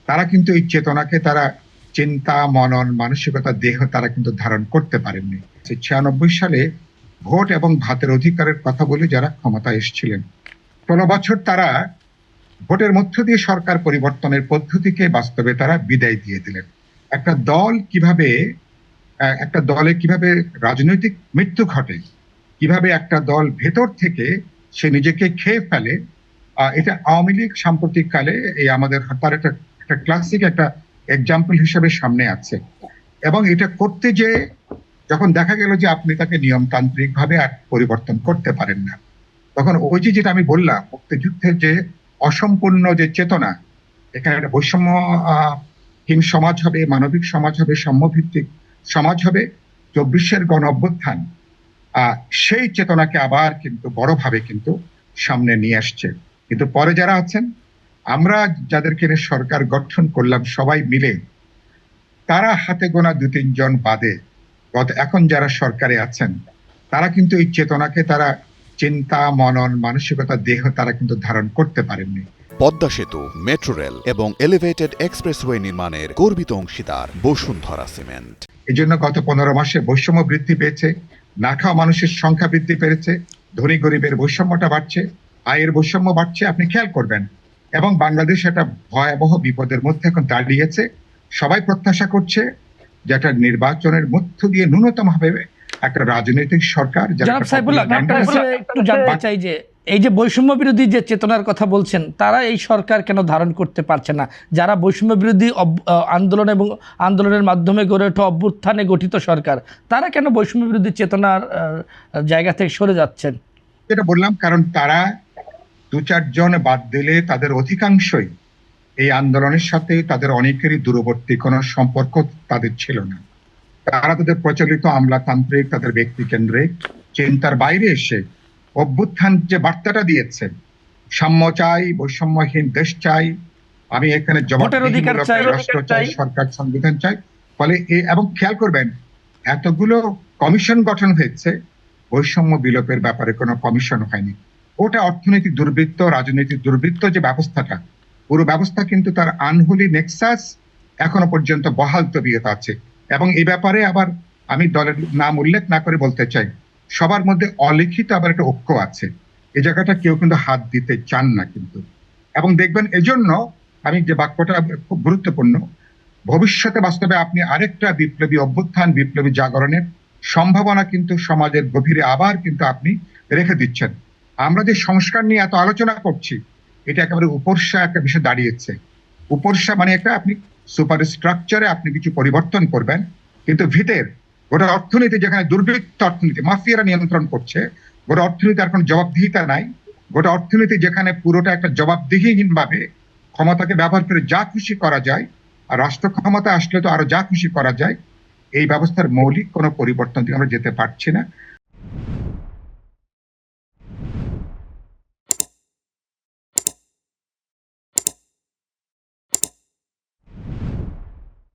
তারা কিন্তু এই চেতনাকে তারা চিন্তা, মনন, মানসিকতা, দেহ তারা কিন্তু ধারণ করতে পারেননি। 96 সালে ভোট এবং ভাতের অধিকারের কথা বলে যারা ক্ষমতায় এসেছিলেন, 16 বছর তারা ভোটের মধ্য দিয়ে সরকার পরিবর্তনের পদ্ধতিকে বাস্তবে তারা বিদায় দিয়ে দিলেন। একটা দল কিভাবে, একটা দলে কিভাবে রাজনৈতিক মৃত্যু ঘটে, কিভাবে একটা দল ভেতর থেকে সে নিজেকে খেয়ে ফেলে, এটা আওয়ামী লীগ সাম্প্রতিক কালে এই আমাদের তার একটা একটা ক্লাসিক একটা এক্সাম্পল হিসেবে সামনে আছে। এবং এটা করতে যে যখন দেখা গেল যে আপনি তাকে নিয়মতান্ত্রিক ভাবে আর পরিবর্তন করতে পারেন না, তখন ওই যে যেটা আমি বললাম মুক্তিযুদ্ধের যে অসম্পূর্ণ যে চেতনা, এখানে একটা বৈষম্যহীন সমাজ হবে, মানবিক সমাজ হবে, সাম্যভিত্তিক সমাজ হবে, 24-এর গণ অভ্যুত্থান সেই চেতনাকে আবার কিন্তু বড়ভাবে কিন্তু সামনে নিয়ে আসছে। কিন্তু পরে যারা আছেন, আমরা যাদেরকে নিয়ে সরকার গঠন করলাম সবাই মিলে, তারা হাতে গোনা 2-3 জন বাদে এখন যারা সরকারে আছেন, তারা কিন্তু এই চেতনাকে তারা চিন্তা, মনন, মানসিকতা, দেহ তারা কিন্তু ধারণ করতে পারেননি। পদ্মা সেতু, মেট্রো রেল এবং এলিভেটেড এক্সপ্রেসওয়ে নির্মাণের গর্বিত অংশীদার বসুন্ধরা সিমেন্ট। এই জন্য গত 15 মাসে বৈষম্য বৃদ্ধি পেয়েছে, না খাওয়া মানুষের সংখ্যা বৃদ্ধি পেয়েছে, ধনী গরিবের বৈষম্যটা বাড়ছে, আয়ের বৈষম্য বাড়ছে, আপনি খেয়াল করবেন। এবং বাংলাদেশ একটা ভয়াবহ বিপদের মধ্যে এখন দাঁড়িয়েছে। সবাই প্রত্যাশা করছে যে একটা নির্বাচনের মধ্য দিয়ে ন্যূনতম ভাবে একটা রাজনৈতিক সরকার জনাব সাইফুল্লাহ, একটু জানতে চাই যে এই যে বৈষম্য বিরোধী যে চেতনার কথা বলছেন, তারা এই সরকার কেন ধারণ করতে পারছে না? যারা বৈষম্য বিরোধী আন্দোলন এবং আন্দোলনের মাধ্যমে গড়ে ওঠা অভ্যুত্থানে গঠিত সরকার, তারা কেন বৈষম্য বিরোধী চেতনার জায়গা থেকে সরে যাচ্ছেন? যেটা বললাম, কারণ তারা 2-4 জন বাদ দিলে তাদের অধিকাংশই এই আন্দোলনের সাথে তাদের অনেকেরই দূরবর্তী কোনো সম্পর্ক তাদের ছিল না। তারা তাদের প্রচলিত আমলাতান্ত্রিক, তাদের ব্যক্তি কেন্দ্রিক চিন্তার বাইরে এসে অভ্যুত্থান যে বার্তাটা দিয়েছে, সাম্য চাই, বৈষম্যহীন দেশ চাই, আমি এখানে জবাবদিহিমূলক রাষ্ট্র চাই, সরকার সংবিধান চাই, ফলে এবং খেয়াল করবেন এতগুলো কমিশন গঠন হয়েছে, বৈষম্য বিলোপের ব্যাপারে কোনো কমিশন হয়নি। ওটা অর্থনৈতিক দুর্বৃত্ত, রাজনৈতিক দুর্বৃত্ত যে ব্যবস্থাটা, পুরো ব্যবস্থা কিন্তু তার আনহোলি নেক্সাস এখনো পর্যন্ত বহাল তবিয়ত আছে। এবং এই ব্যাপারে আবার আমি দলের নাম উল্লেখ না করে বলতে চাই, সবার মধ্যে অলিখিত আবার একটা ঐক্য আছে। এই জায়গাটা কেউ কিন্তু হাত দিতে চান না কিন্তু। এবং দেখবেন এজন্য আমি যে বাক্যটা খুব গুরুত্বপূর্ণ, ভবিষ্যতে বাস্তবে আপনি আরেকটা বিপ্লবী অভ্যুত্থান, বিপ্লবী জাগরণের সম্ভাবনা কিন্তু সমাজের গভীরে আবার কিন্তু আপনি রেখে দিচ্ছেন। আমরা যে সংস্কার নিয়ে এত আলোচনা করছি, এটা একেবারে উপর্ষা একটা বিষয় দাঁড়িয়েছে। উপর্ষা মানে একটা আপনি সুপার স্ট্রাকচারে আপনি কিছু পরিবর্তন করবেন, কিন্তু ভিতের গোটা অর্থনীতি, যেখানে দুর্বৃত্ত অর্থনীতি, মাফিয়ারা নিয়ন্ত্রণ করছে, গোটা অর্থনীতি আর কোনো জবাবদিহিতা নাই, গোটা অর্থনীতি যেখানে পুরোটা একটা জবাবদিহিহীন ভাবে ক্ষমতাকে ব্যবহার করে যা খুশি করা যায়, আর রাষ্ট্র ক্ষমতা আসলে তো আরো যা খুশি করা যায়, এই ব্যবস্থার মৌলিক কোনো পরিবর্তন আমরা যেতে পারছি না।